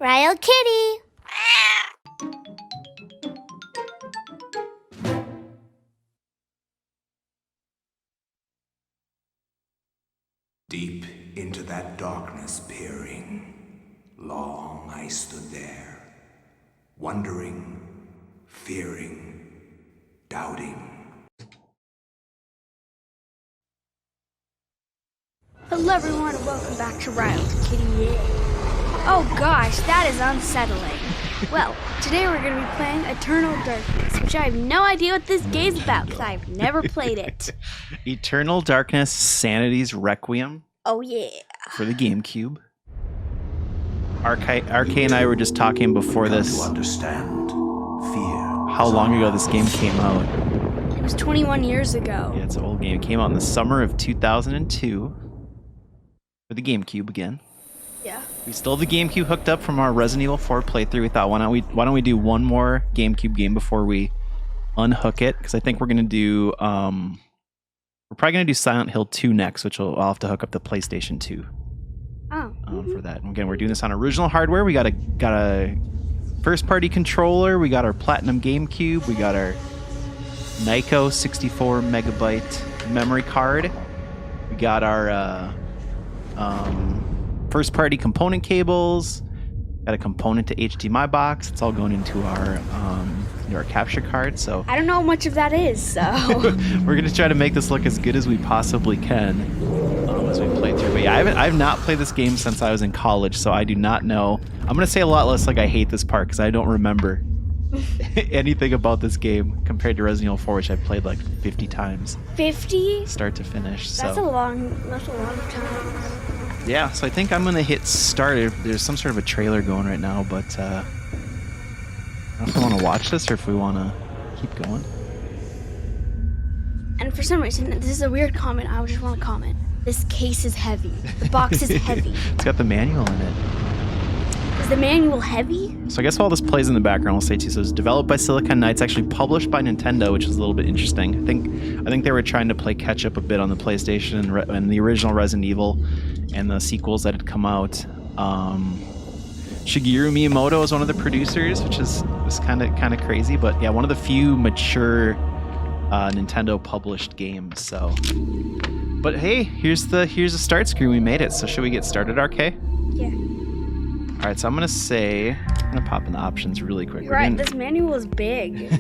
RiledKitty. Deep into that darkness peering, long I stood there, wondering, fearing, doubting. Hello everyone and welcome back to RiledKitty. Oh gosh, that is unsettling. Well, today we're going to be playing Eternal Darkness, which I have no idea what this game's about because I've never played it. Eternal Darkness, Sanity's Requiem. Oh yeah. For the GameCube. RK and I were just talking before this. To understand, fear. How long ago this game came out? It was 21 years ago. Yeah, it's an old game. It came out in the summer of 2002 for the GameCube again. Yeah. We still have the GameCube hooked up from our Resident Evil 4 playthrough. We thought, why don't we do one more GameCube game before we unhook it? Because I think we're gonna do we're probably gonna do Silent Hill 2 next, which I'll have to hook up the PlayStation 2. Oh. For that. And again, we're doing this on original hardware. We got a first-party controller. We got our Platinum GameCube. We got our nYko 64 megabyte memory card. We got our first-party component cables. Got a component to HDMI box. It's all going into our capture card. So I don't know how much of that is, so we're gonna try to make this look as good as we possibly can as we play through. But yeah, I've not played this game since I was in college, so I do not know. I'm gonna say a lot less like I hate this part because I don't remember anything about this game compared to Resident Evil 4, which I've played like 50 times. 50? Start to finish. That's a long time. Yeah, so I think I'm gonna hit start. There's some sort of a trailer going right now, but I don't know if I want to watch this or if we want to keep going. And for some reason, this is a weird comment. I just want to comment. This case is heavy. The box is heavy. It's got the manual in it. Is the manual heavy? So I guess while this plays in the background, I'll say too. So it's developed by Silicon Knights, actually published by Nintendo, which is a little bit interesting. I think they were trying to play catch up a bit on the PlayStation and the original Resident Evil and the sequels that had come out. Shigeru Miyamoto is one of the producers, which is kind of crazy, but yeah, one of the few mature Nintendo published games. So, but hey, here's the start screen. We made it. So should we get started, RK? Yeah. All right, so I'm gonna pop in the options really quick. You're right, this manual is big.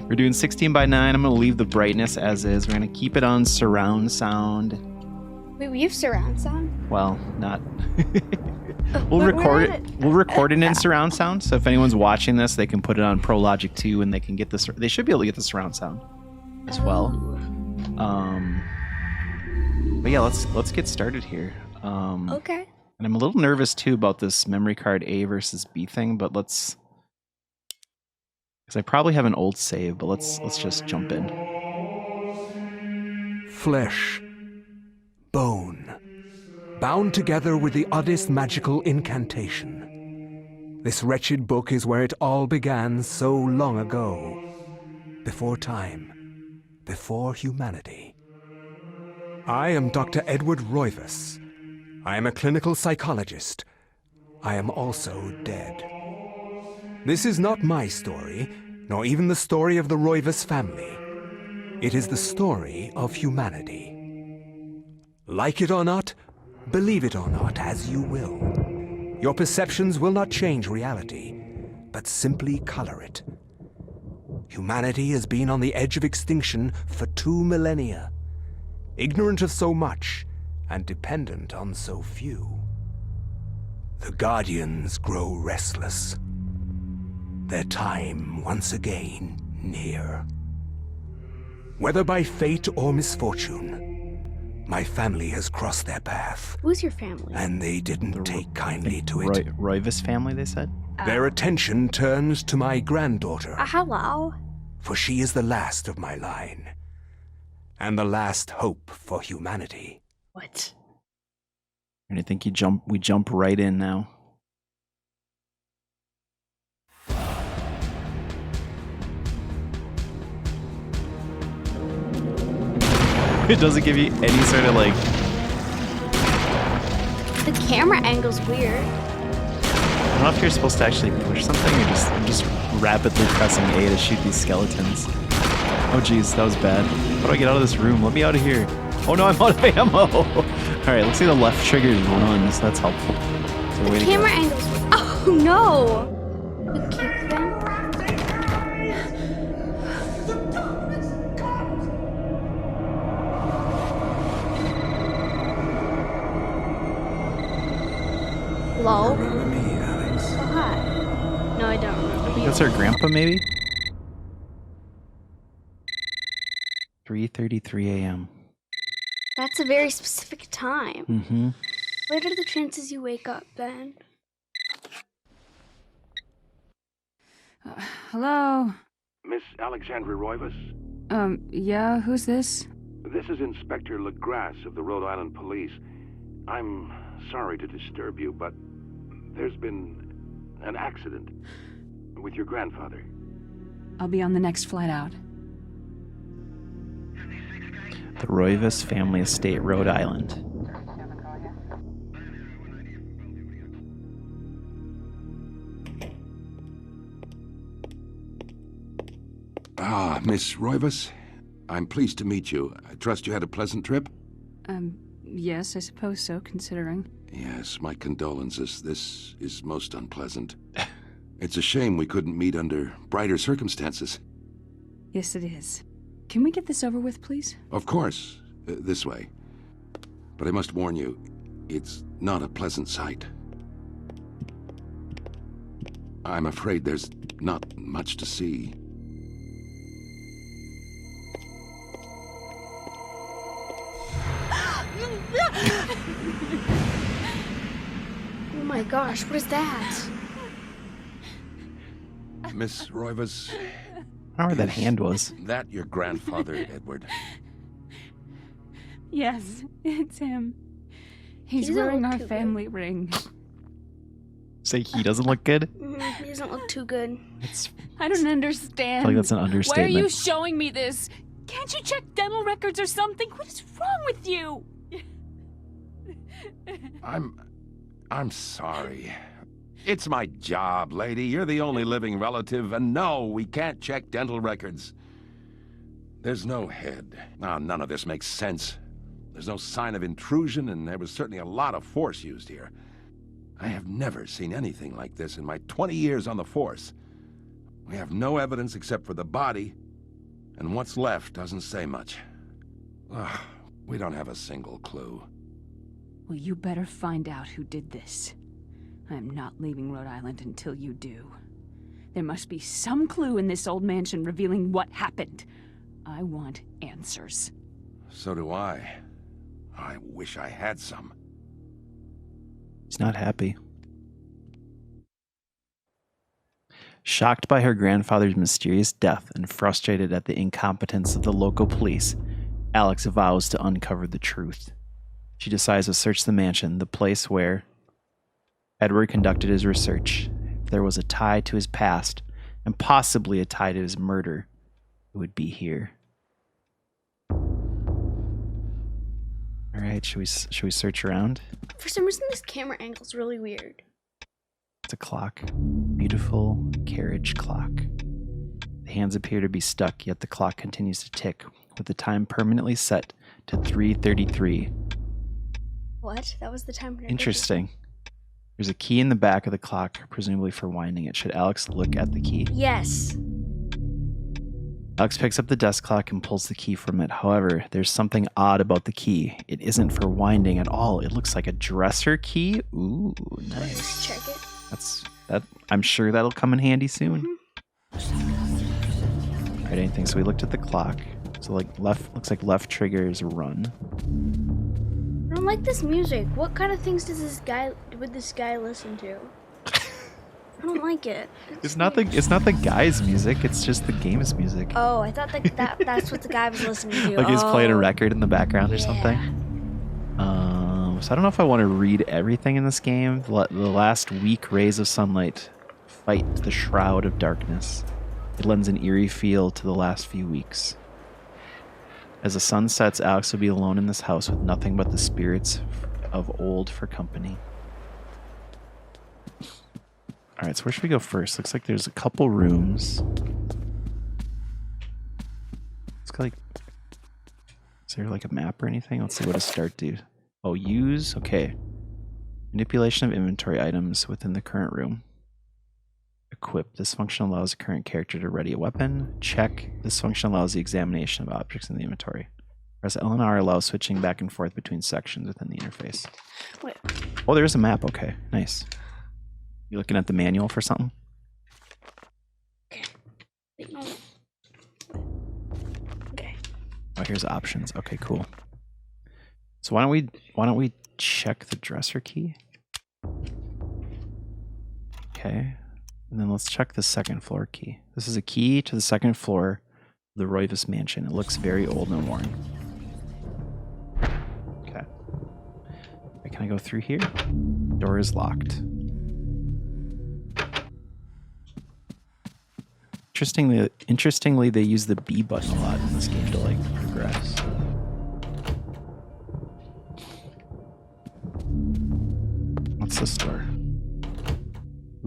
We're doing 16:9. I'm gonna leave the brightness as is. We're gonna keep it on surround sound. Wait, we have surround sound? Well, not. We'll record it in surround sound. So if anyone's watching this, they can put it on Pro Logic 2 and they can get this. They should be able to get the surround sound as well. But yeah, let's get started here. Okay. And I'm a little nervous too about this memory card A versus B thing, but because I probably have an old save, but let's just jump in. Flesh, bone, bound together with the oddest magical incantation. This wretched book is where it all began so long ago. Before time, before humanity. I am Dr. Edward Roivas. I am a clinical psychologist. I am also dead. This is not my story, nor even the story of the Roivas family. It is the story of humanity. Like it or not, believe it or not, as you will. Your perceptions will not change reality, but simply color it. Humanity has been on the edge of extinction for 2 millennia, ignorant of so much and dependent on so few. The Guardians grow restless. Their time once again near. Whether by fate or misfortune, my family has crossed their path. Who's your family? And they didn't take kindly to it. Roivas family, they said? Their attention turns to my granddaughter. Hello? For she is the last of my line. And the last hope for humanity. What? And I think we jump right in now. It doesn't give you any sort of like... The camera angle's weird. don't know if you're supposed to actually push something or just rapidly pressing A to shoot these skeletons. Oh geez, that was bad. How do I get out of this room? Let me out of here. Oh no, I'm out of ammo. Alright, looks like the left trigger is run, so that's helpful. So The camera angles. Oh no! You kick them? Hello? Remember me, Alex? Oh, hi. No, I don't remember you. That's our grandpa, maybe? 3:33 a.m. That's a very specific time. Mm-hmm. What are the chances you wake up, Ben? Hello? Miss Alexandra Roivas? Yeah, who's this? This is Inspector LeGrasse of the Rhode Island Police. I'm sorry to disturb you, but there's been an accident with your grandfather. I'll be on the next flight out. The Roivas family estate, Rhode Island. Ah, Miss Roivas. I'm pleased to meet you. I trust you had a pleasant trip? Yes, I suppose so, considering. Yes, my condolences. This is most unpleasant. It's a shame we couldn't meet under brighter circumstances. Yes, it is. Can we get this over with, please? Of course, this way. But I must warn you, it's not a pleasant sight. I'm afraid there's not much to see. Oh my gosh, what is that? Miss Roivas, I don't know where that hand was. that your grandfather, Edward? Yes, it's him. He's He doesn't wearing look our too good. family ring. Say he doesn't look good? He doesn't look too good. It's, I don't I understand. feel like that's an Why are understatement. you showing me this? Can't you check dental records or something? What is wrong with you? I'm sorry. It's my job, lady. You're the only living relative, and no, we can't check dental records. There's no head. None of this makes sense. There's no sign of intrusion, and there was certainly a lot of force used here. I have never seen anything like this in my 20 years on the force. We have no evidence except for the body, and what's left doesn't say much. Ugh, we don't have a single clue. Well, you better find out who did this. I'm not leaving Rhode Island until you do. There must be some clue in this old mansion revealing what happened. I want answers. So do I. I wish I had some. He's not happy. Shocked by her grandfather's mysterious death and frustrated at the incompetence of the local police, Alex vows to uncover the truth. She decides to search the mansion, the place where Edward conducted his research. If there was a tie to his past, and possibly a tie to his murder, it would be here. All right, should we search around? For some reason, this camera angle is really weird. It's a clock. Beautiful carriage clock. The hands appear to be stuck, yet the clock continues to tick, with the time permanently set to 3:33. What? That was the time. Interesting. There's a key in the back of the clock, presumably for winding it. Should Alex look at the key? Yes. Alex picks up the desk clock and pulls the key from it. However, there's something odd about the key. It isn't for winding at all. It looks like a dresser key. Ooh, nice. Check it. I'm sure that'll come in handy soon. All right, anything. So we looked at the clock. So looks like left trigger is run. I don't like this music. What kind of things would this guy listen to? I don't like it. It's not the guy's music. It's just the game's music. Oh, I thought that's what the guy was listening to. Like he's playing a Oh. record in the background or something. So I don't know if I want to read everything in this game. The last weak rays of sunlight fight the shroud of darkness. It lends an eerie feel to the last few weeks. As the sun sets, Alex will be alone in this house with nothing but the spirits of old for company. All right, so where should we go first? Looks like there's a couple rooms. It's like, is there like a map or anything? Let's see what does start do. Oh, use. Okay. Manipulation of inventory items within the current room. Equip. This function allows the current character to ready a weapon. Check. This function allows the examination of objects in the inventory. Press L and R allows switching back and forth between sections within the interface. Wait. Oh, there's a map. Okay, nice. You looking at the manual for something? Okay. Wait, no. Okay. Oh, here's options. Okay, cool. So why don't we check the dresser key? Okay. And then let's check the second floor key. This is a key to the second floor of the Roivas mansion. It looks very old and worn. Okay. Wait, can I go through here? Door is locked. Interestingly, they use the B button a lot in this game to like progress. What's this door?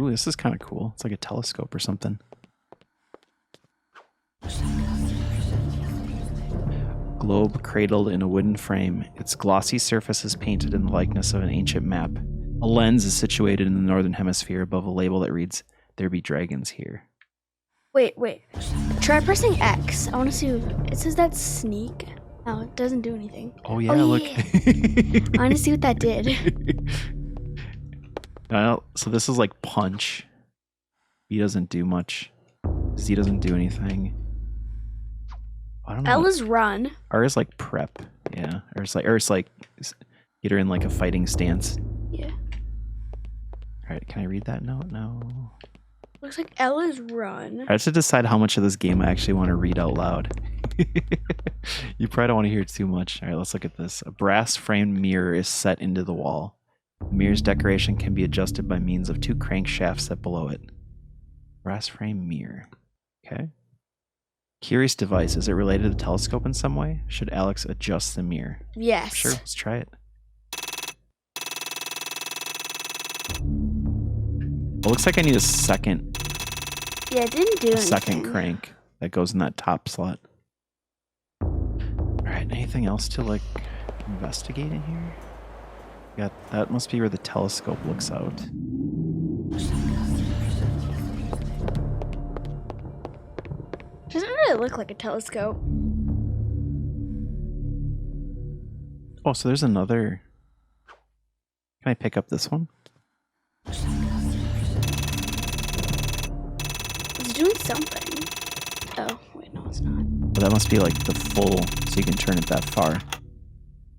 Ooh, this is kind of cool. It's like a telescope or something. Globe cradled in a wooden frame. Its glossy surface is painted in the likeness of an ancient map. A lens is situated in the northern hemisphere above a label that reads, "There be dragons here." Wait. Try pressing X. I want to see. It says that's sneak. Oh, it doesn't do anything. Oh yeah, look. I want to see what that did. So this is like punch. He doesn't do much. Z doesn't do anything. I don't know. L is run. R is like prep. Yeah. Or it's like get her in like a fighting stance. Yeah. Alright, can I read that note? No. Looks like L is run. I have to decide how much of this game I actually want to read out loud. You probably don't want to hear too much. Alright, let's look at this. A brass framed mirror is set into the wall. The mirror's decoration can be adjusted by means of 2 crankshafts set below it. Brass frame mirror. Okay. Curious device. Is it related to the telescope in some way? Should Alex adjust the mirror? Yes. Sure, let's try it. It looks like I need a second. Yeah, it didn't do anything. Second crank that goes in that top slot. Alright, anything else to like investigate in here? Yeah, that must be where the telescope looks out. Doesn't really look like a telescope. Oh, so there's another. Can I pick up this one? It's doing something. Oh, wait, no, it's not. Well, that must be like the full, so you can turn it that far.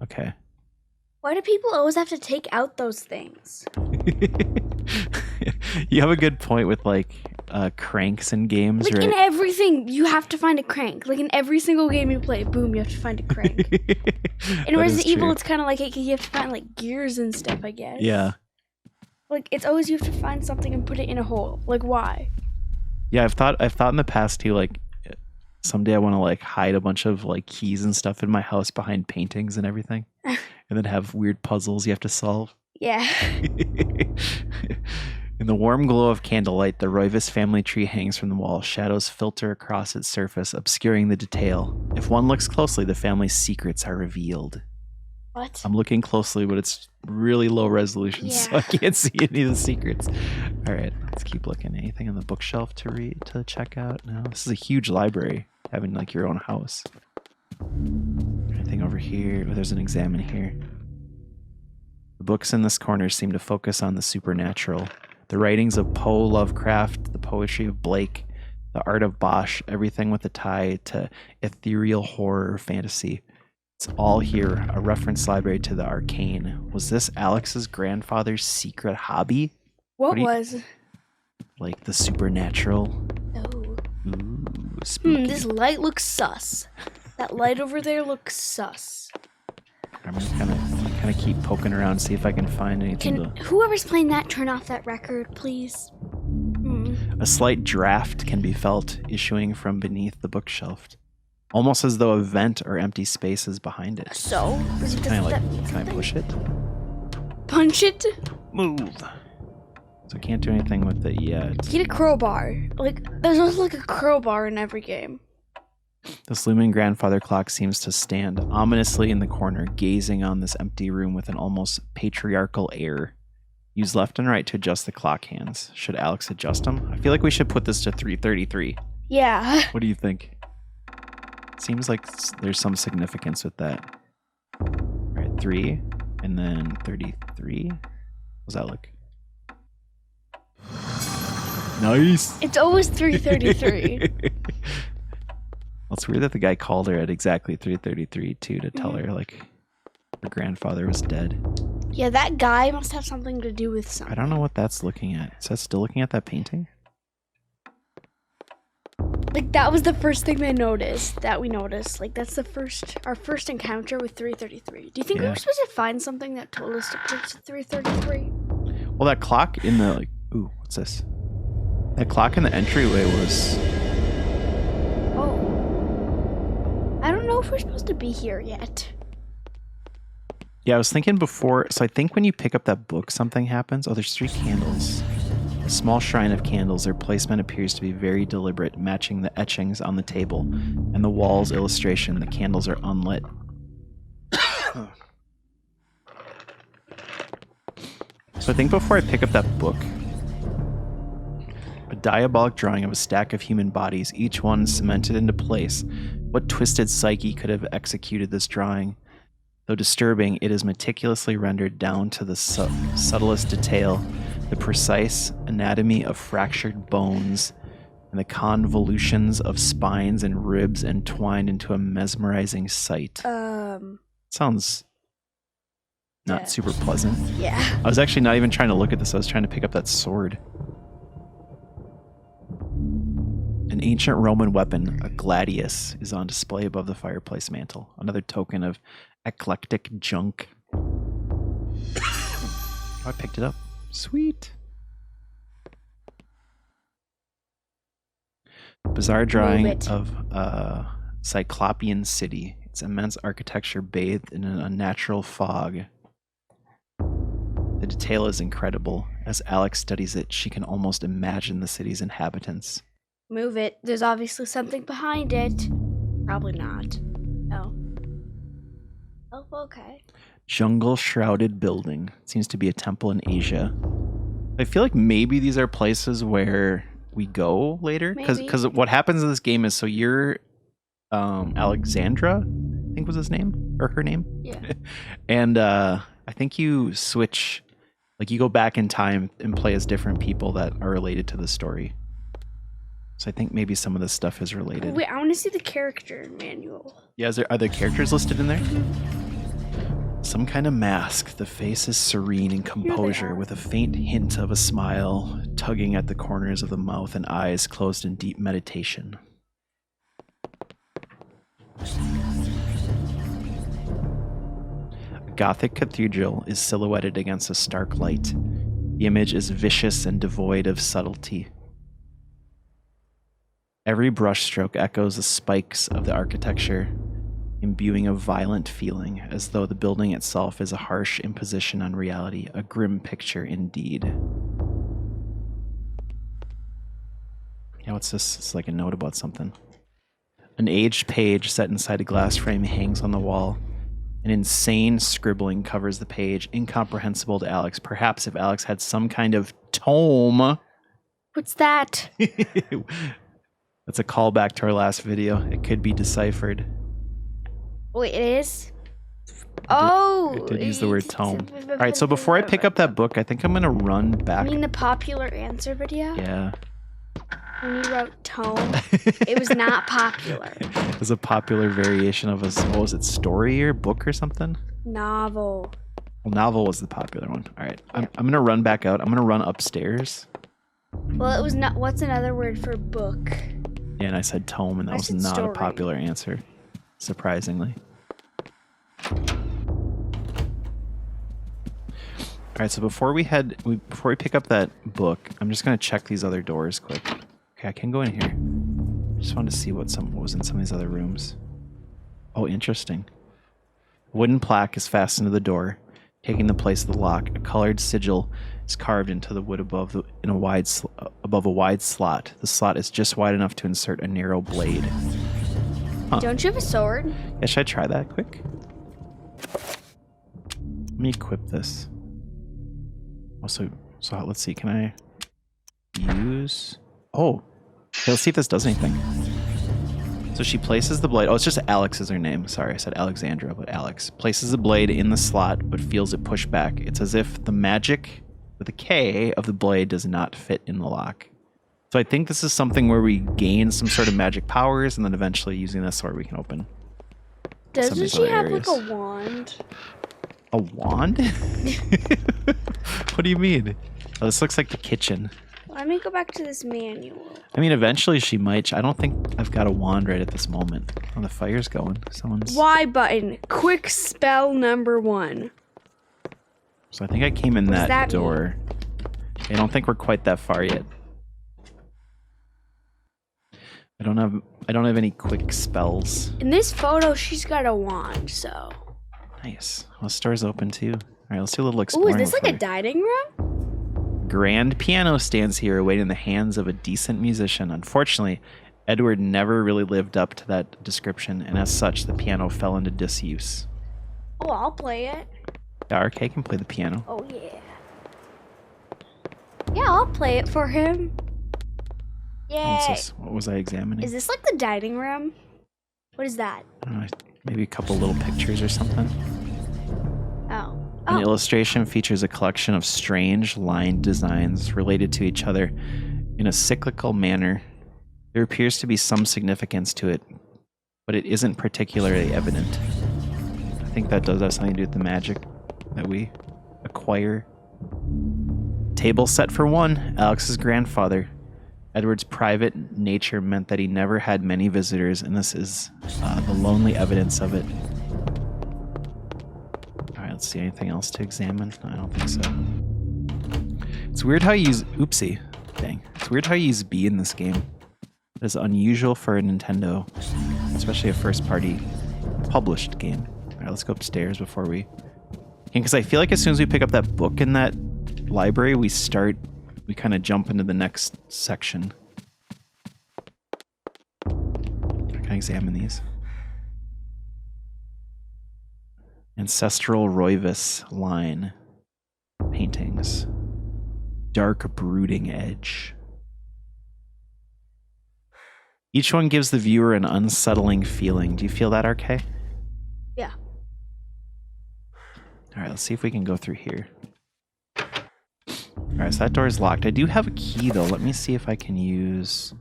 Okay. Why do people always have to take out those things? You have a good point with like cranks in games, Like right? in everything, you have to find a crank. Like in every single game you play, boom, you have to find a crank. In That Resident is Evil, true. it's kind of like you have to find like gears and stuff, I guess. Yeah. Like it's always you have to find something and put it in a hole. Like why? Yeah, I've thought in the past too, like someday I want to like hide a bunch of like keys and stuff in my house behind paintings and everything. And then have weird puzzles you have to solve. Yeah. In the warm glow of candlelight, the Roivas family tree hangs from the wall. Shadows filter across its surface, obscuring the detail. If one looks closely, the family's secrets are revealed. What? I'm looking closely, but it's really low resolution, so I can't see any of the secrets. All right, let's keep looking. Anything on the bookshelf to read, to check out? No, this is a huge library, having like your own house. Anything over here? Oh, there's an exam in here. The books in this corner seem to focus on the supernatural. The writings of Poe, Lovecraft, the poetry of Blake, the art of Bosch, everything with a tie to ethereal horror or fantasy. It's all here, a reference library to the arcane. Was this Alex's grandfather's secret hobby? What was? Like the supernatural? Oh. Ooh, spooky. This light looks sus. That light over there looks sus. I'm gonna kind of keep poking around, see if I can find anything. Can whoever's playing that turn off that record, please? A slight draft can be felt issuing from beneath the bookshelf, almost as though a vent or empty space is behind it. So? Can I push it? Punch it? Move. So I can't do anything with it yet. Get a crowbar. Like, there's also like a crowbar in every game. This looming grandfather clock seems to stand ominously in the corner, gazing on this empty room with an almost patriarchal air. Use left and right to adjust the clock hands. Should Alex adjust them? I feel like we should put this to 3:33. Yeah. What do you think? Seems like there's some significance with that. All right, 3 and then 33. How's that look? Nice. It's always 3:33. Well, it's weird that the guy called her at exactly 3:33 too to tell her like her grandfather was dead. Yeah, that guy must have something to do with something. I don't know what that's looking at. Is that still looking at that painting? Like, that was the first thing we noticed. Like, that's our first encounter with 3:33. Do you think we were supposed to find something that told us to put it to 3:33? Well, that clock in the ooh, what's this? That clock in the entryway was. Oh. I don't know if we're supposed to be here yet. Yeah, I was thinking before. So I think when you pick up that book, something happens. Oh, there's 3 candles. A small shrine of candles. Their placement appears to be very deliberate, matching the etchings on the table and the wall's illustration. The candles are unlit. So I think before I pick up that book, a diabolic drawing of a stack of human bodies, each one cemented into place. What twisted psyche could have executed this drawing? Though disturbing, it is meticulously rendered down to the subtlest detail, the precise anatomy of fractured bones, and the convolutions of spines and ribs entwined into a mesmerizing sight. Sounds not super pleasant. Yeah. I was actually not even trying to look at this. I was trying to pick up that sword. An ancient Roman weapon, a gladius, is on display above the fireplace mantle. Another token of eclectic junk. Oh, I picked it up. Sweet. Bizarre drawing of a Cyclopean city. Its immense architecture bathed in an unnatural fog. The detail is incredible. As Alex studies it, she can almost imagine the city's inhabitants. Move it. There's obviously something behind it. Probably not. Oh. Oh, okay. Jungle-shrouded building. Seems to be a temple in Asia. I feel like maybe these are places where we go later. Because what happens in this game is, so you're Alexandra, I think was his name, or her name. Yeah. And I think you switch, like you go back in time and play as different people that are related to the story. So I think maybe some of this stuff is related. Wait, I want to see the character manual. Yeah, are there characters listed in there? Some kind of mask. The face is serene in composure, with a faint hint of a smile tugging at the corners of the mouth and eyes closed in deep meditation. A Gothic cathedral is silhouetted against a stark light. The image is vicious and devoid of subtlety. Every brushstroke echoes the spikes of the architecture, imbuing a violent feeling, as though the building itself is a harsh imposition on reality, a grim picture indeed. Yeah, what's this? It's like a note about something. An aged page set inside a glass frame hangs on the wall. An insane scribbling covers the page, incomprehensible to Alex. Perhaps if Alex had some kind of tome. What's that? That's a callback to our last video. It could be deciphered. Wait, it is? Oh! I did use the word tome. Alright, so before I pick up that book, I think I'm going to run back. You mean the popular answer video? Yeah. When you wrote tome, it was not popular. It was a popular variation of a, what was it, story or book or something? Novel. Well, novel was the popular one. Alright, I'm going to run back out. I'm going to run upstairs. Well, it was not. What's another word for book? Yeah, and I said tome, and that was not a popular answer, surprisingly. All right, so before we pick up that book, I'm just gonna check these other doors quick. Okay, I can go in here. I just wanted to see what was in some of these other rooms. Oh, interesting. A wooden plaque is fastened to the door, taking the place of the lock. A colored sigil is carved into the wood above above a wide slot. The slot is just wide enough to insert a narrow blade. Huh. Don't you have a sword? Yeah, should I try that quick? Let me equip this. Also, so let's see. Can I use? Oh, okay, let's see if this does anything. So she places the blade. Oh, it's just Alex is her name. Sorry, I said Alexandra, but Alex places the blade in the slot, but feels it push back. It's as if the magic with a K of the blade does not fit in the lock. So I think this is something where we gain some sort of magic powers, and then eventually using this sword we can open. Doesn't she have like a wand? A wand? What do you mean? Oh, this looks like the kitchen. Let me go back to this manual. I mean, eventually she might. I don't think I've got a wand right at this moment. Oh, the fire's going. Someone's... Y button. Quick spell number 1. So I think I came in that door. I don't think we're quite that far yet. I don't have any quick spells. In this photo, she's got a wand, so. Nice. Well, the store's open too. All right, let's do a little exploring. Ooh, is this like a dining room? Grand piano stands here awaiting the hands of a decent musician. Unfortunately, Edward never really lived up to that description, and as such, the piano fell into disuse. Oh, I'll play it. Yeah, RK can play the piano. Oh, yeah. Yeah, I'll play it for him. Yay. What's this? What was I examining? Is this like the dining room? What is that? I don't know, maybe a couple little pictures or something. Oh. An illustration features a collection of strange lined designs related to each other in a cyclical manner. There appears to be some significance to it, but it isn't particularly evident. I think that does have something to do with the magic that we acquire. Table set for one, Alex's grandfather. Edward's private nature meant that he never had many visitors, and this is the lonely evidence of it. Let's see, anything else to examine? No, I don't think so. It's weird how you use... Oopsie. Dang. It's weird how you use B in this game. It is unusual for a Nintendo, especially a first-party published game. All right, let's go upstairs before we... Because I feel like as soon as we pick up that book in that library, we kind of jump into the next section. I can examine these. Ancestral Roivas line paintings. Dark brooding edge. Each one gives the viewer an unsettling feeling. Do you feel that, RK? Yeah. All right, let's see if we can go through here. All right, so that door is locked. I do have a key, though. Let me see if I can use...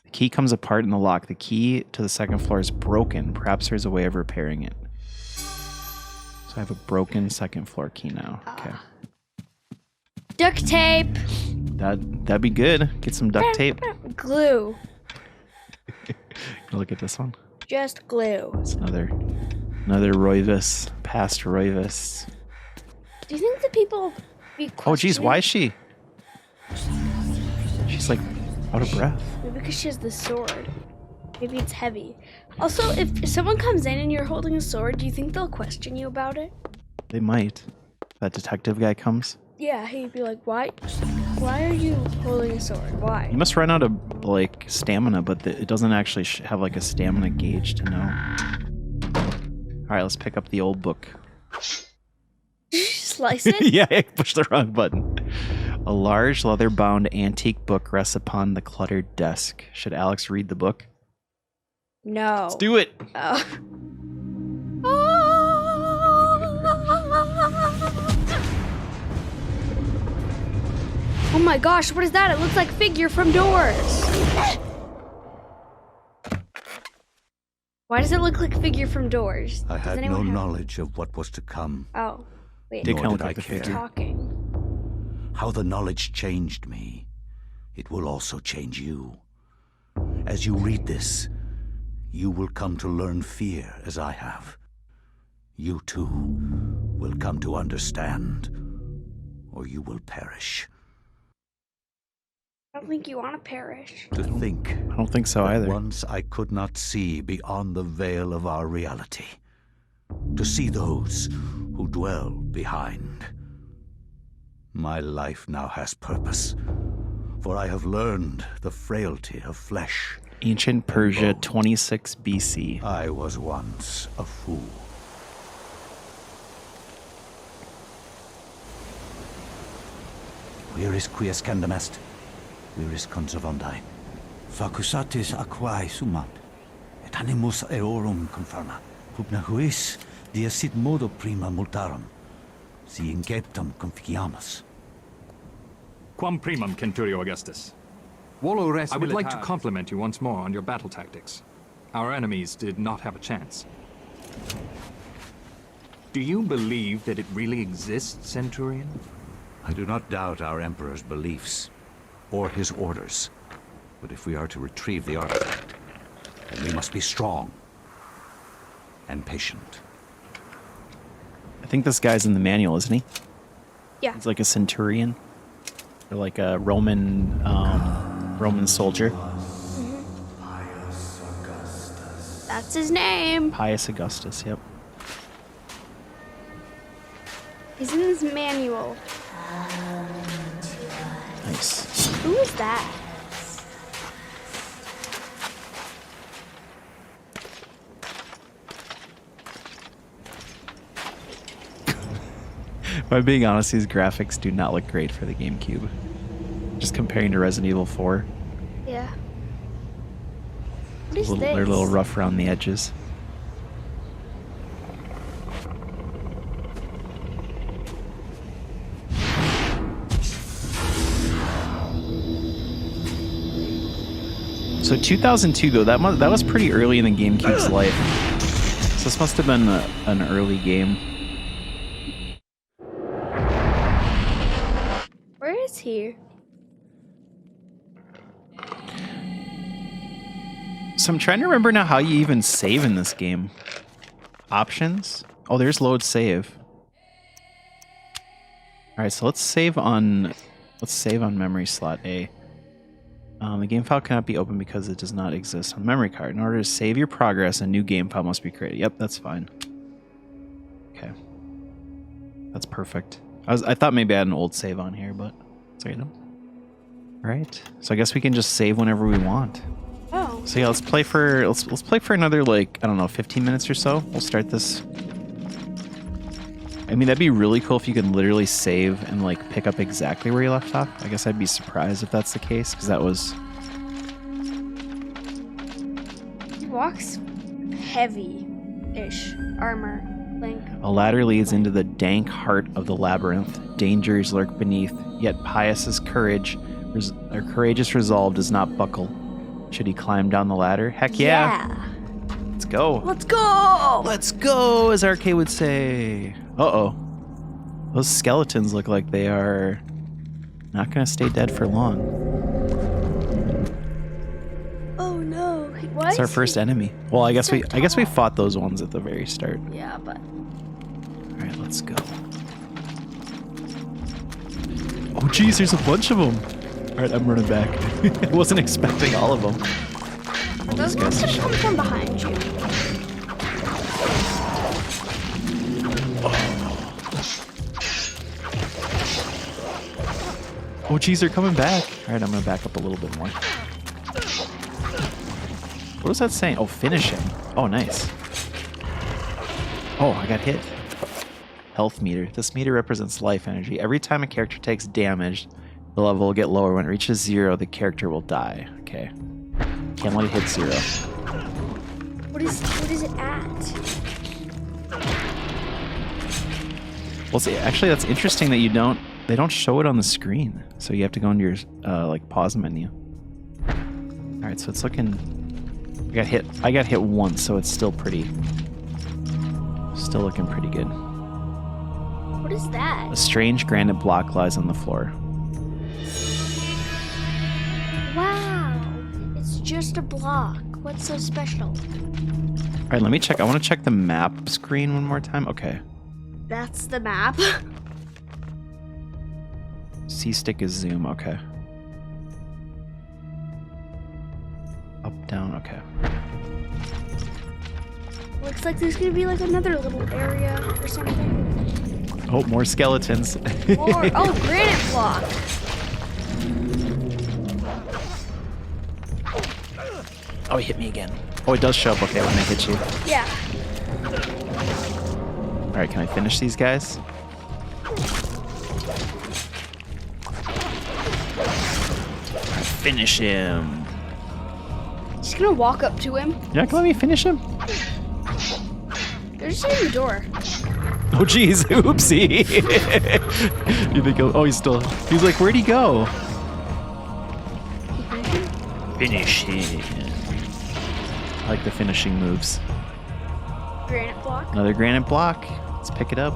The key comes apart in the lock. The key to the second floor is broken. Perhaps there's a way of repairing it. So I have a broken second floor key now. Okay. Duct tape. That'd be good. Get some duct tape. Glue. Look at this one. Just glue. It's another Roivas. Past Roivas. Do you think the people be questioning? Oh, geez, why is she? She's like out of breath. Maybe because she has the sword. Maybe it's heavy. Also, if someone comes in and you're holding a sword, do you think they'll question you about it? They might. That detective guy comes. Yeah, he'd be like, why are you holding a sword? Why? You must run out of, like, stamina, but it doesn't actually have, like, a stamina gauge to know. Alright, let's pick up the old book. Did you slice it? Yeah, I pushed the wrong button. A large, leather-bound antique book rests upon the cluttered desk. Should Alex read the book? No. Let's do it! Oh. Oh my gosh, what is that? It looks like Figure from Doors. Why does it look like Figure from Doors? I had no knowledge of what was to come. Oh, wait. Did Nor look did I like the care figure. Talking. how the knowledge changed me. It will also change you. As you read this, you will come to learn fear as I have. You too will come to understand, or you will perish. I don't think you want to perish. To think I don't think so that either. once I could not see beyond the veil of our reality. To see those who dwell behind. My life now has purpose, for I have learned the frailty of flesh. Ancient Persia, 26 BC. I was once a fool. Where is quies candamest? Where is conservandi? Facusatis aquae sumat, et animus eorum conferma. Pupna huis, dia sit modo prima multarum, si inceptum conficiamus. Quam primum, Centurio Augustus. I would like to compliment you once more on your battle tactics. Our enemies did not have a chance. Do you believe that it really exists, Centurion? I do not doubt our Emperor's beliefs, or his orders. But if we are to retrieve the artifact, then we must be strong and patient. I think this guy's in the manual, isn't he? Yeah. He's like a centurion. Or like a Roman soldier. That's his name. Pious Augustus, yep. He's in his manual. Nice. Who is that? If I'm being honest, these graphics do not look great for the GameCube. Just comparing to Resident Evil 4. Yeah. What is this? They're a little rough around the edges. So 2002 though, that was pretty early in the GameCube's life. So this must have been an early game. Where is he? So I'm trying to remember now how you even save in this game. Options? Oh, there's load save. All right, so let's save on memory slot A. The game file cannot be opened because it does not exist on the memory card. In order to save your progress, a new game file must be created. Yep, that's fine. Okay, that's perfect. I thought maybe I had an old save on here, but it's okay. No. All right, so I guess we can just save whenever we want. Oh. So yeah, let's play for another, like, I don't know, 15 minutes or so. We'll start this. I mean, that'd be really cool if you could literally save and like pick up exactly where you left off. I guess I'd be surprised if that's the case, because that was... He walks heavy-ish armor. Link. A ladder leads into the dank heart of the labyrinth. Dangers lurk beneath, yet Pious's courageous resolve does not buckle. Should he climb down the ladder? Heck yeah! Let's go! Let's go! Let's go, as Arcade would say. Uh-oh. Those skeletons look like they are not going to stay dead for long. Oh no! It's our first enemy. Well, I guess we fought those ones at the very start. Yeah, but... All right, let's go. Oh, geez, there's a bunch of them. All right, I'm running back. I wasn't expecting all of them. Those ones could come from behind you. Oh, geez, they're coming back. All right, I'm going to back up a little bit more. What was that saying? Oh, finishing. Oh, nice. Oh, I got hit. Health meter. This meter represents life energy. Every time a character takes damage, the level will get lower. When it reaches 0, the character will die. Okay. Can't let it hit 0. What is it at? Well, see, actually, that's interesting that they don't show it on the screen. So you have to go into your like pause menu. All right, so it's looking. I got hit once, so it's still looking pretty good. What is that? A strange granite block lies on the floor. Wow, it's just a block. What's so special? All right, let me check. I want to check the map screen one more time. Okay. That's the map. C-stick is zoom. Okay. Up, down. Okay. Looks like there's gonna be like another little area or something. Oh, more skeletons. More. Oh, granite block. Oh, he hit me again. Oh, it does show up okay when they hit you. Yeah. All right, can I finish these guys? Finish him. Just gonna walk up to him. You're not gonna let me finish him? They're just in the door. Oh, jeez. Oopsie. You think he's like, where'd he go? Finish him. I like the finishing moves. Granite block. Another granite block. Let's pick it up.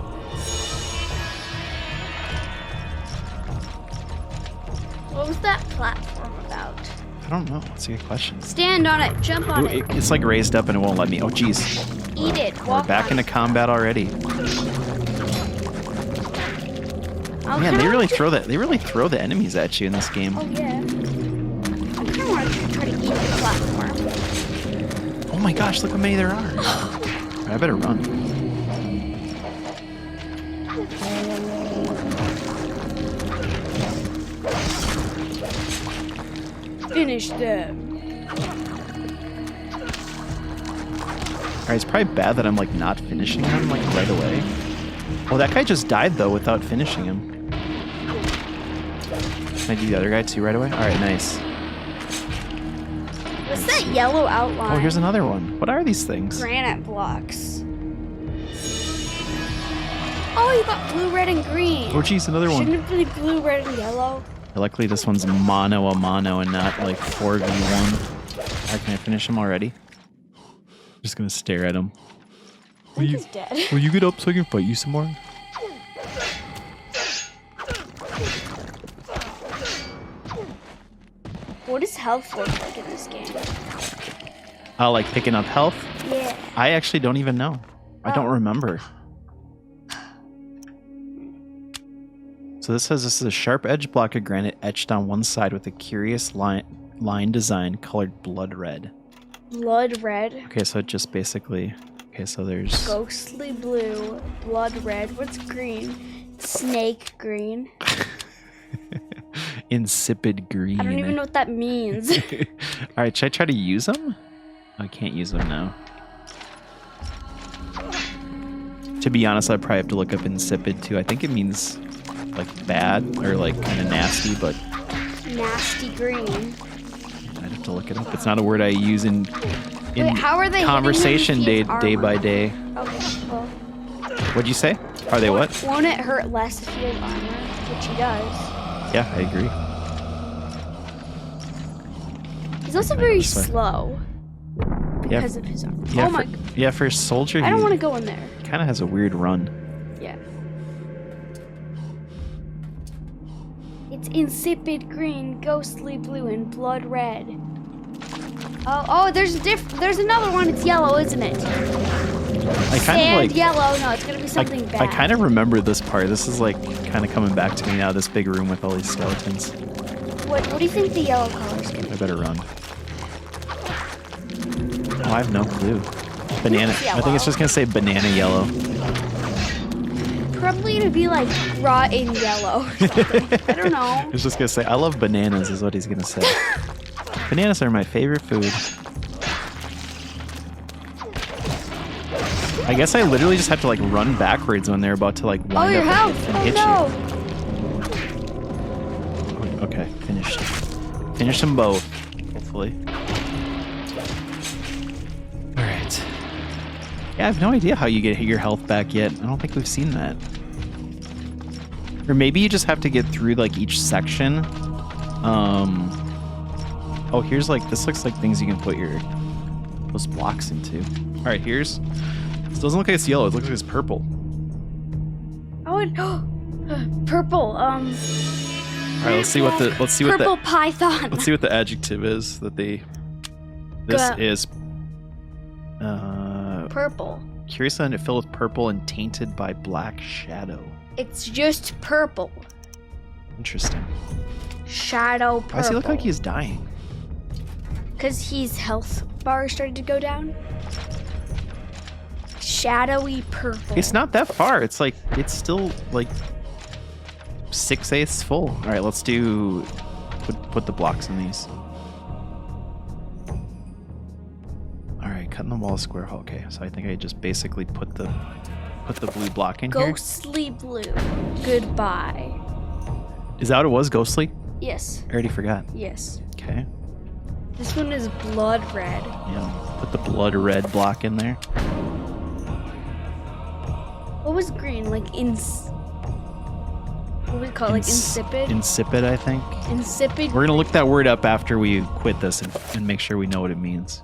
What was that platform about? I don't know. That's a good question. Stand on it. Jump on Ooh, it. it's like raised up and it won't let me. Oh, jeez. Eat it. We're Walk back on into combat already. Oh, Man, they really throw the enemies at you in this game. Oh yeah. I kind of want to try to eat the platform. Oh my gosh, look how many there are. Alright, I better run. Finish them. Alright, it's probably bad that I'm like not finishing them like right away. Oh, that guy just died though without finishing him. Can I do the other guy too right away? Alright, nice. What's that yellow outline? Oh, here's another one. What are these things? Granite blocks. Oh, you got blue, red, and green. Oh, jeez, another one. Shouldn't it be blue, red, and yellow? Luckily, this one's mono a mono and not like 4v1. Alright, can I finish him already? Just gonna stare at him. I think he's dead. Will you get up so I can fight you some more? What does health look like in this game? Like picking up health? Yeah. I actually don't even know. I don't remember. So this says this is a sharp edge block of granite etched on one side with a curious line design colored blood red. Blood red. Okay, so it just basically... Okay, so there's... Ghostly blue, blood red. What's green? Snake green. Insipid green. I don't even know what that means. Alright, should I try to use them? I can't use them now. To be honest, I probably have to look up insipid too. I think it means like bad or like kind of nasty, but... Nasty green. I'd have to look it up. It's not a word I use in Wait, how are they conversation day by day. Okay, well... What'd you say? Are they what? Won't it hurt less if he has armor? Which he does. Yeah, I agree. He's also very slow. Because of his armor. Yeah, Oh my... yeah, for a soldier, I don't he want to go in there. kind of has a weird run. Yeah. It's insipid green, ghostly blue, and blood red. Oh, there's another one. It's yellow, isn't it? I kind Sand of like yellow. No, it's gonna be something bad. I kind of remember this part. This is like kind of coming back to me now. This big room with all these skeletons. What do you think the yellow color is gonna be? I better run. Oh, I have no clue. Banana. I think it's just gonna say banana yellow. Probably gonna be like rotten yellow. Or something. I don't know. It's just gonna say I love bananas is what he's gonna say. Bananas are my favorite food. I guess I literally just have to like run backwards when they're about to like wind your up health. and hit no. you. Okay, finished. Finish them both, hopefully. Alright. Yeah, I have no idea how you get your health back yet. I don't think we've seen that. Or maybe you just have to get through like each section. Oh, here's like, this looks like things you can put those blocks into. All right, here's, this doesn't look like it's yellow, it looks like it's purple. Oh, purple. All right, let's see what Purple python. let's see what the adjective is that this is, purple. curious and filled with purple and tainted by black shadow. It's just purple. Interesting. Shadow purple. Why does he look like he's dying? Because his health bar started to go down. shadowy purple. It's not that far. It's like, it's still like 6/8 full. All right, let's do, put the blocks in these. All right, cutting the wall square. Okay, so I think I just basically put the blue block in here. Ghostly blue. Goodbye. Is that what it was, ghostly? Yes. I already forgot. Yes. Okay. This one is blood red. Yeah, put the blood red block in there. What was green? Like what would we call it? Like insipid? Insipid, I think. Insipid. We're gonna look that word up after we quit this and make sure we know what it means.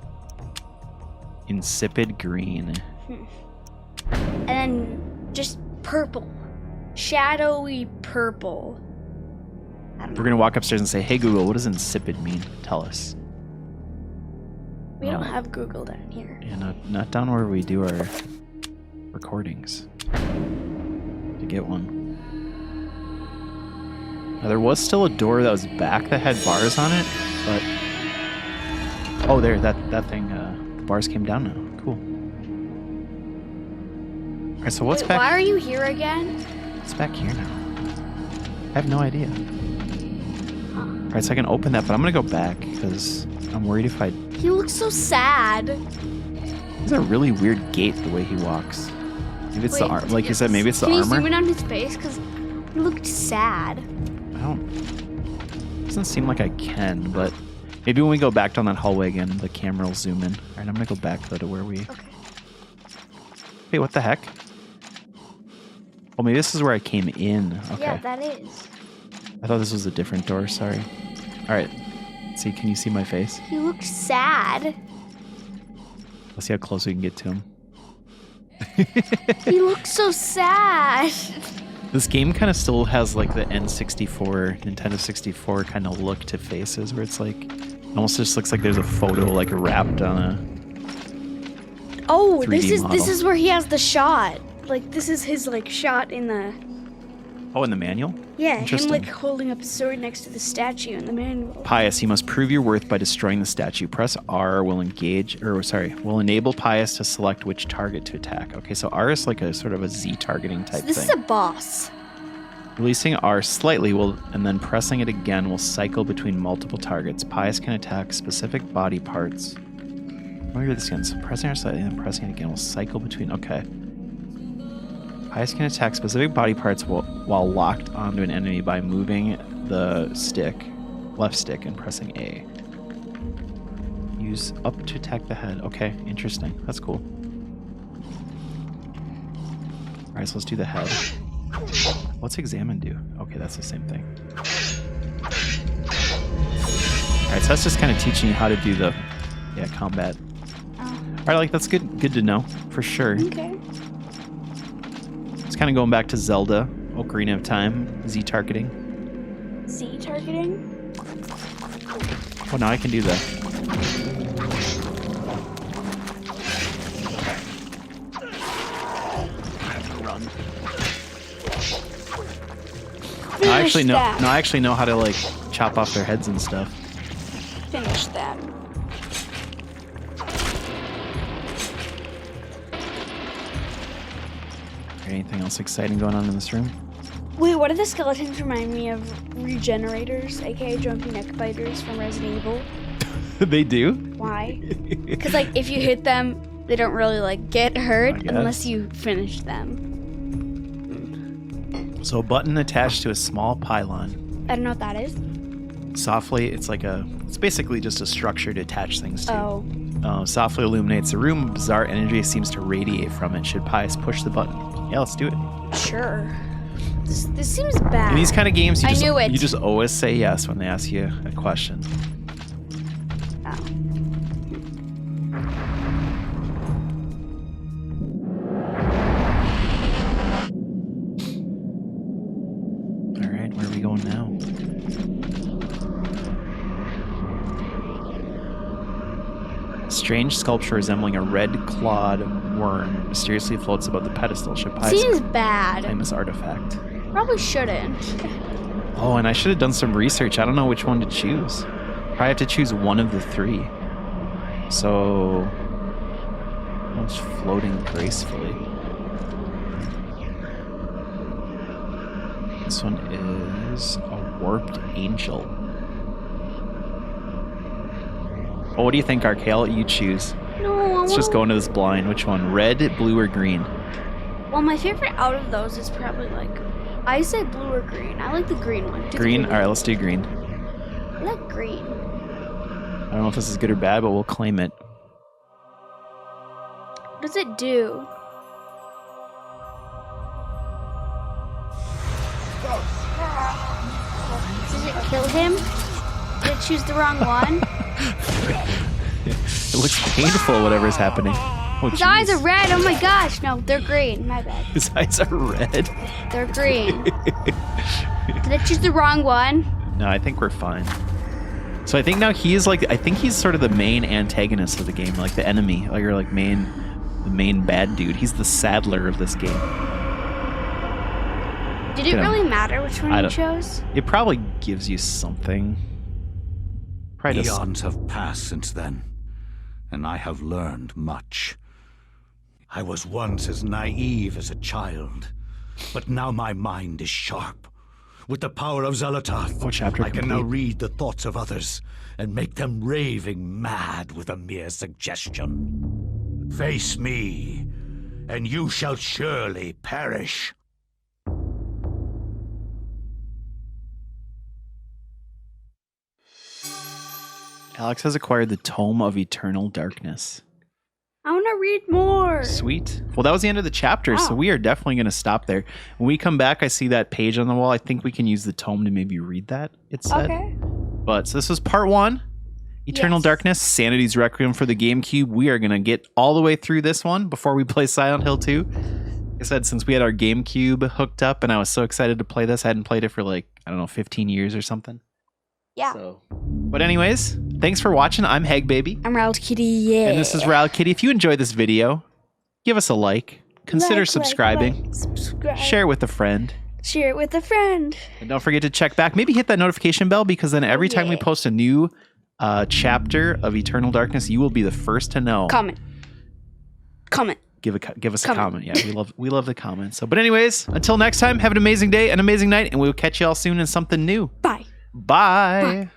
Insipid green. And then just purple. Shadowy purple. We're gonna walk upstairs and say, "Hey Google, what does insipid mean? Tell us." We don't have Google down here. Yeah, not down where we do our recordings. To get one. Now, there was still a door that was back that had bars on it, but oh, there, that thing. The bars came down now. Cool. All right, so what's back? Why are you here again? What's back here now? I have no idea. All right, so I can open that, but I'm gonna go back because I'm worried if I. He looks so sad. It's a really weird gait the way he walks. Maybe it's the arm. Like you said, maybe it's the armor. Can you zoom in on his face? Because he looked sad. I don't. Doesn't seem like I can, but maybe when we go back down that hallway again, the camera will zoom in. All right, I'm gonna go back though to where we. Okay. Wait, what the heck? Oh, maybe this is where I came in. Okay. Yeah, that is. I thought this was a different door. Sorry. All right. Let's see, can you see my face? He looks sad. Let's see how close we can get to him. He looks so sad. This game kind of still has like the N64, Nintendo 64 kind of look to faces, where it's like, it almost just looks like there's a photo like wrapped on a. Oh, 3D model. this is where he has the shot. Like this is his like shot in the. Oh, in the manual? Yeah, him Interesting. like holding up a sword next to the statue in the manual. Pious, you must prove your worth by destroying the statue. Press R will will enable Pious to select which target to attack. Okay, so R is like a sort of a Z targeting type This thing. is a boss. Releasing R slightly and then pressing it again will cycle between multiple targets. Pious can attack specific body parts. Let me read this again. So pressing R slightly and then pressing it again will cycle between. Okay. Pious can attack specific body parts while locked onto an enemy by moving the left stick, and pressing A. Use up to attack the head. Okay, interesting. That's cool. All right, so let's do the head. What's examine do? Okay, that's the same thing. All right, so that's just kind of teaching you how to do the combat. All right, like that's good to know for sure. Okay. It's kind of going back to Zelda, Ocarina of Time, Z targeting. Z targeting? Oh, now I can do that. Now I actually know how to like chop off their heads and stuff. Finish them. Anything else exciting going on in this room? Wait, what do the skeletons remind me of? Regenerators, aka jumpy neck biters from Resident Evil. They do? Why? Because like if you hit them, they don't really like get hurt unless you finish them. So a button attached to a small pylon. I don't know what that is. Softly, it's basically just a structure to attach things to. Oh. Softly illuminates the room. Bizarre energy seems to radiate from it. Should Pious push the button? Yeah, let's do it. Sure. This seems bad. In these kind of games, I knew it. You just always say yes when they ask you a question. Oh. All right, where are we going now? Strange sculpture resembling a red-clawed worm mysteriously floats above the pedestal. Should Pious Seems bad. claim this artifact? Probably shouldn't. Oh, and I should have done some research. I don't know which one to choose. Probably have to choose one of the three. So One's floating gracefully. This one is a warped angel. Oh, what do you think, Arcale? You choose. No, Let's just go into this blind. Which one? Red, blue, or green? Well, my favorite out of those is probably like, I say blue or green. I like the green one. Do Green? the Alright, let's do green. I like green. I don't know if this is good or bad, but we'll claim it. What does it do? Does it kill him? Did it choose the wrong one? It looks painful, whatever's happening. Oh, His eyes are jeez. red. Oh my gosh. No, they're green. My bad. His eyes are red. They're green. Did it choose the wrong one? No, I think we're fine. So I think now he's like, I think he's sort of the main antagonist of the game, like the enemy, like, or like the main bad dude. He's the saddler of this game. Did it really matter which one you chose? It probably gives you something. Probably just, Eons have passed since then, and I have learned much. I was once as naive as a child, but now my mind is sharp. With the power of Xel'lotath, Oh, chapter I can now complete. read the thoughts of others and make them raving mad with a mere suggestion. Face me, and you shall surely perish. Alex has acquired the Tome of Eternal Darkness. I want to read more. Sweet. Well, that was the end of the chapter, so we are definitely going to stop there. When we come back, I see that page on the wall. I think we can use the tome to maybe read that, it said. Okay. But so this was part 1, Eternal Yes. Darkness, Sanity's Requiem for the GameCube. We are going to get all the way through this one before we play Silent Hill 2. Like I said, since we had our GameCube hooked up and I was so excited to play this, I hadn't played it for like, I don't know, 15 years or something. Yeah. So. But anyways, thanks for watching. I'm HagBaby. I'm RiledKitty, yeah. And this is RiledKitty. If you enjoyed this video, give us a like. Consider subscribing. Subscribe. Share it with a friend. Share it with a friend. And don't forget to check back. Maybe hit that notification bell, because then every time we yeah. post a new chapter of Eternal Darkness, you will be the first to know. Comment. Give us a comment. Yeah, we love the comments. So, but anyways, until next time, have an amazing day, an amazing night, and we'll catch you all soon in something new. Bye. Bye. Bye.